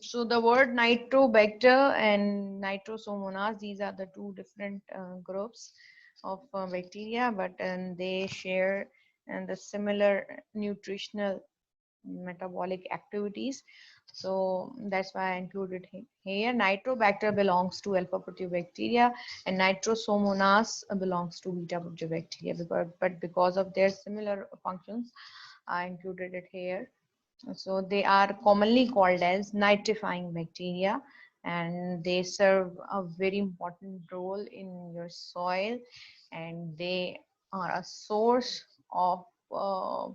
So the word Nitrobacter and Nitrosomonas, these are the two different groups of bacteria, but they share the similar nutritional metabolic activities. So that's why I included here. Nitrobacter belongs to Alpha-Proteobacteria and Nitrosomonas belongs to Beta-Proteobacteria, because of their similar functions, I included it here. So they are commonly called as nitrifying bacteria, and they serve a very important role in your soil, and they are a source of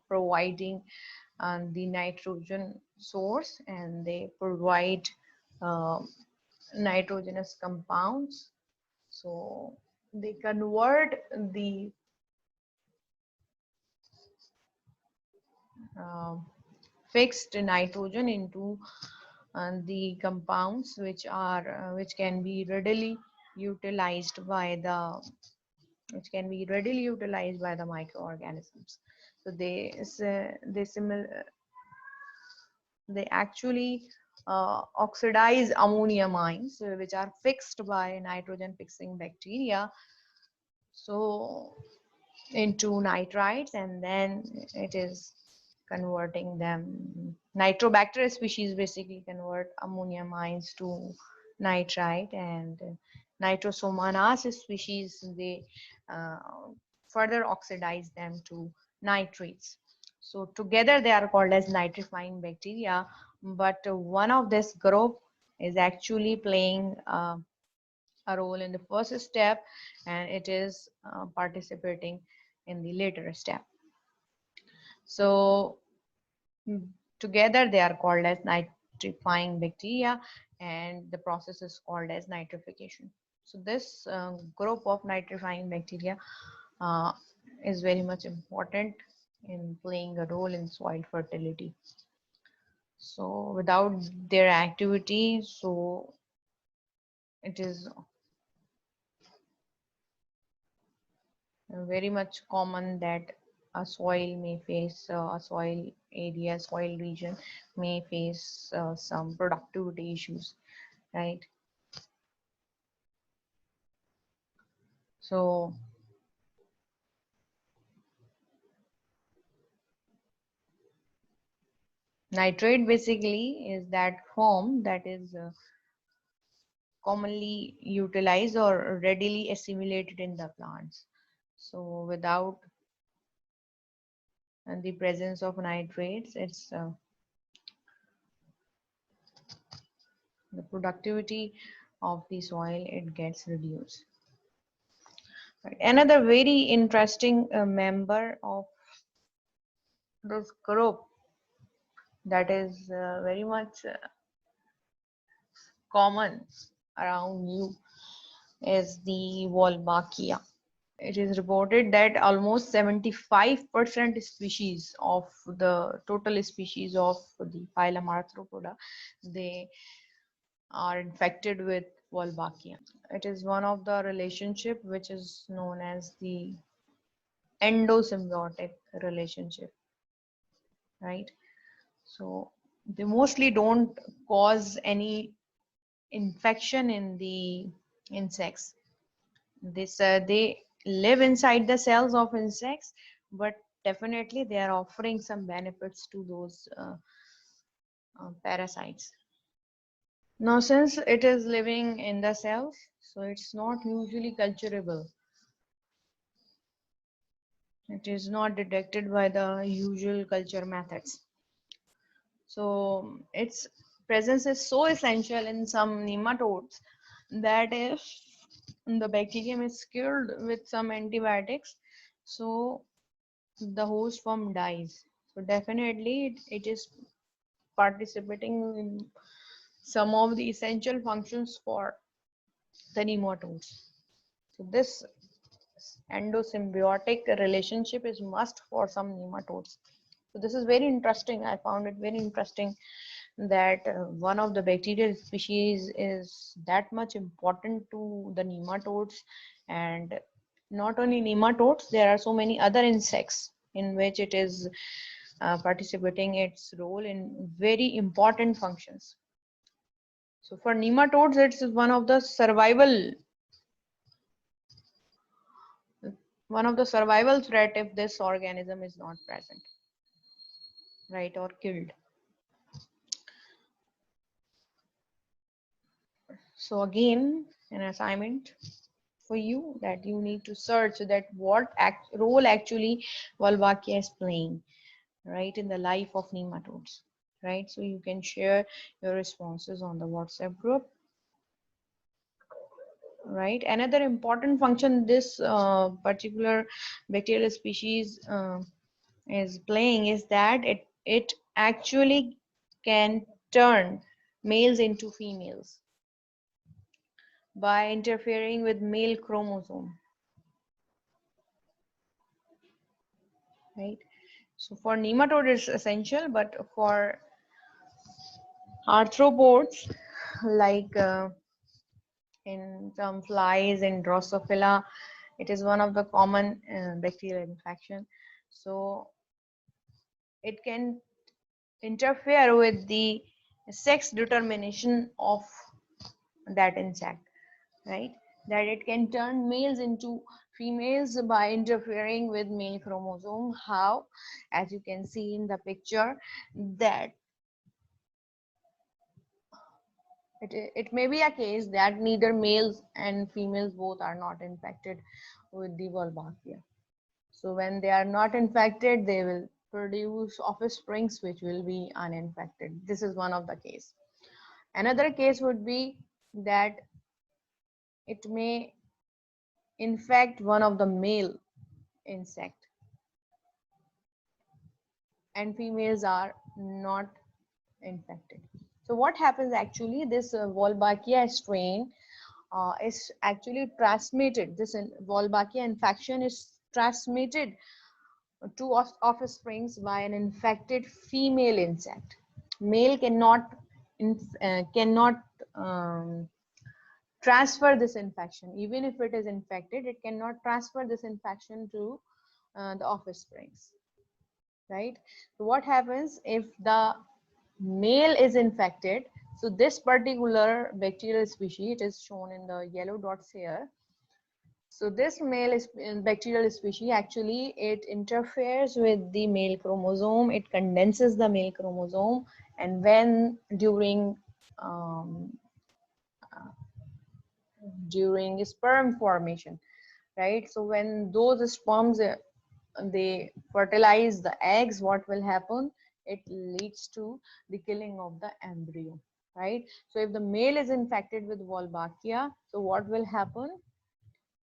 providing the nitrogen source, and they provide uh, nitrogenous compounds. So they convert the uh, fixed nitrogen into the compounds which can be readily utilized by the microorganisms. So they actually oxidize ammonium ions, which are fixed by nitrogen fixing bacteria, so into nitrites, and then it is converting them. Nitrobacter species basically convert ammonium ions to nitrite, and Nitrosomonas species, they uh, further oxidize them to nitrates. So together they are called as nitrifying bacteria, but one of this group is actually playing a role in the first step, and it is participating in the later step. So together they are called as nitrifying bacteria, and the process is called as nitrification. So this group of nitrifying bacteria uh, is very much important in playing a role in soil fertility. So without their activity, so it is very much common that a soil may face soil region may face some productivity issues, right? So nitrate basically is that form that is commonly utilized or readily assimilated in the plants. So without the presence of nitrates, it's the productivity of the soil, it gets reduced. Right. Another very interesting member of this group that is very much common around you is the Wolbachia. It is reported that almost 75% species of the total species of the phylum Arthropoda, they are infected with Wolbachia. It is one of the relationship which is known as the endosymbiotic relationship, right? So they mostly don't cause any infection in the insects. They live inside the cells of insects, but definitely they are offering some benefits to those parasites. Now, since it is living in the cells, so it's not usually culturable. It is not detected by the usual culture methods. So its presence is so essential in some nematodes that if the bacterium is killed with some antibiotics, so the host form dies. So definitely it is participating in some of the essential functions for the nematodes. So this endosymbiotic relationship is must for some nematodes. So this is very interesting. I found it very interesting that one of the bacterial species is that much important to the nematodes, and not only nematodes, there are so many other insects in which it is participating its role in very important functions. So for nematodes, it's one of the survival threat if this organism is not present, right, or killed. So again, an assignment for you, that you need to search that what role actually Wolbachia is playing, right, in the life of nematodes, right? So you can share your responses on the WhatsApp group, right? Another important function this particular bacterial species is playing is that it actually can turn males into females by interfering with male chromosome, right? So for nematode it's essential, but for arthropods like in some flies in Drosophila, it is one of the common bacterial infection. So it can interfere with the sex determination of that insect, right? That it can turn males into females by interfering with male chromosome. How? As you can see in the picture, that it may be a case that neither males and females both are not infected with the Wolbachia. So when they are not infected, they will produce offsprings which will be uninfected. This is one of the case. Another case would be that it may infect one of the male insect and females are not infected. So what happens actually, this Wolbachia strain is actually transmitted, this Wolbachia infection is transmitted to offsprings by an infected female insect. Male cannot transfer this infection. Even if it is infected, it cannot transfer this infection to the offsprings, right? So what happens if the male is infected? So this particular bacterial species, it is shown in the yellow dots here. So this bacterial species, actually it interferes with the male chromosome, it condenses the male chromosome, and when during sperm formation, right? So when those sperms they fertilize the eggs, what will happen? It leads to the killing of the embryo, right? So if the male is infected with Wolbachia, so what will happen?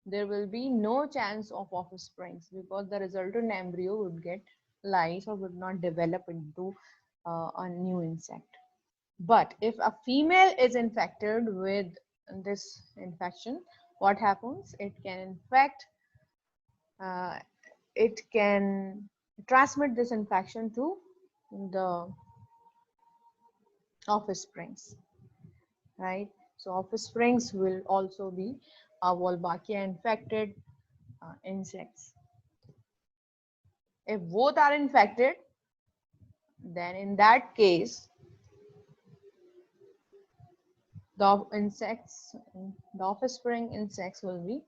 There will be no chance of offsprings because the resultant embryo would get lice or would not develop into a new insect. But if a female is infected with this infection, what happens? It can transmit this infection to the offsprings, right? So offsprings will also be Wolbachia infected insects. If both are infected, then in that case, the offspring insects will be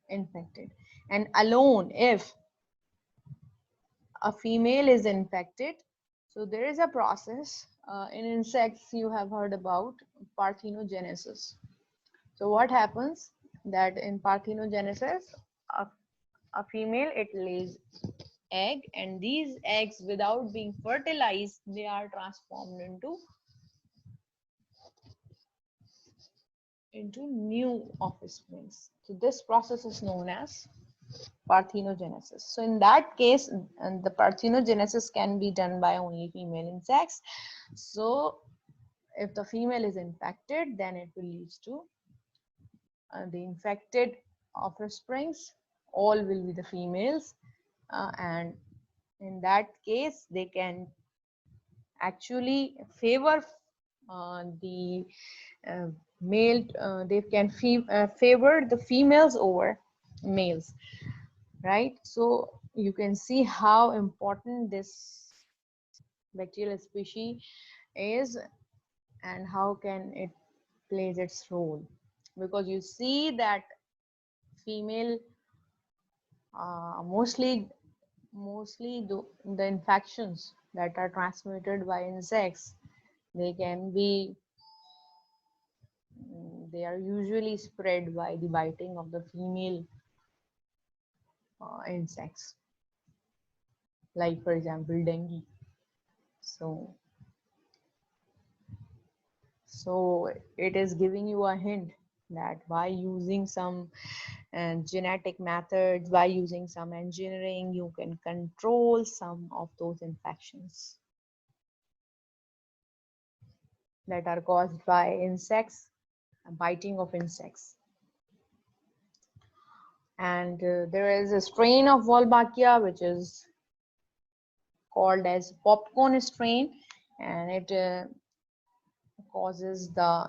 infected. And alone, if a female is infected, so there is a process in insects you have heard about, parthenogenesis. So what happens that in parthenogenesis, a female, it lays egg, and these eggs, without being fertilized, they are transformed into new offsprings. So this process is known as parthenogenesis. So in that case, the parthenogenesis can be done by only female insects. So if the female is infected, then it will lead to the infected offsprings, all will be the females, and in that case they can actually favor the male, they can favor the females over males, right? So you can see how important this bacterial species is and how can it plays its role, because you see that female mostly the infections that are transmitted by insects, they can be they are usually spread by the biting of the female insects, like for example dengue. So it is giving you a hint that by using some genetic methods, by using some engineering, you can control some of those infections that are caused by insects, biting of insects. And there is a strain of Wolbachia which is called as popcorn strain, and it causes the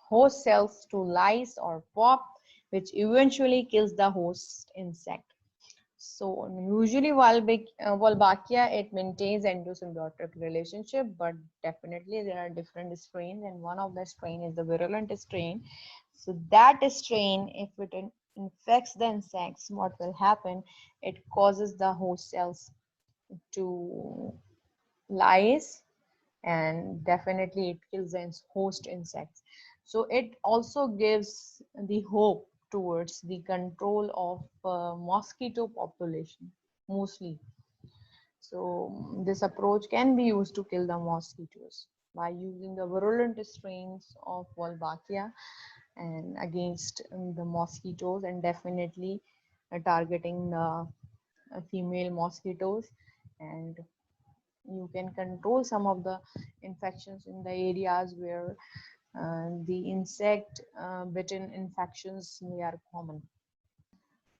host cells to lyse or pop, which eventually kills the host insect. So usually Wolbachia, it maintains endosymbiotic relationship, but definitely there are different strains, and one of the strain is the virulent strain. So that strain, if it infects the insects, what will happen? It causes the host cells to lyse, and definitely it kills the host insects. So it also gives the hope towards the control of mosquito population mostly. So this approach can be used to kill the mosquitoes by using the virulent strains of Wolbachia and against the mosquitoes, and definitely targeting the female mosquitoes, and you can control some of the infections in the areas where the insect bitten infections, they are common.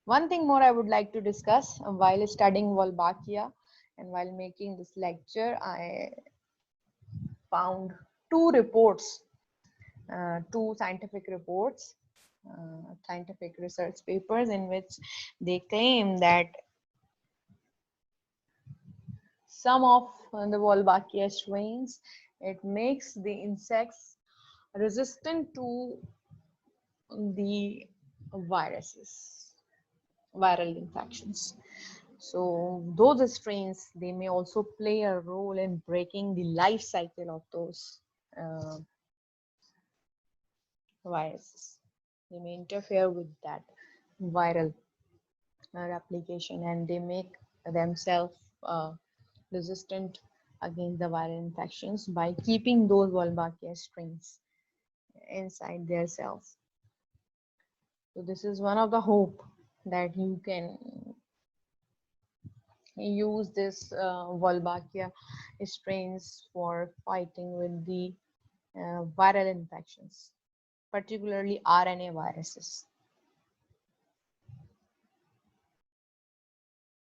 One thing more I would like to discuss while studying Wolbachia and while making this lecture, I found two reports, two scientific reports, scientific research papers in which they claim that some of the Wolbachia strains, it makes the insects resistant to the viruses, viral infections. So those strains, they may also play a role in breaking the life cycle of those uh, viruses. They may interfere with that viral replication, and they make themselves resistant against the viral infections by keeping those Wolbachia strains inside their cells. So this is one of the hope that you can use this Wolbachia strains for fighting with the viral infections, particularly RNA viruses.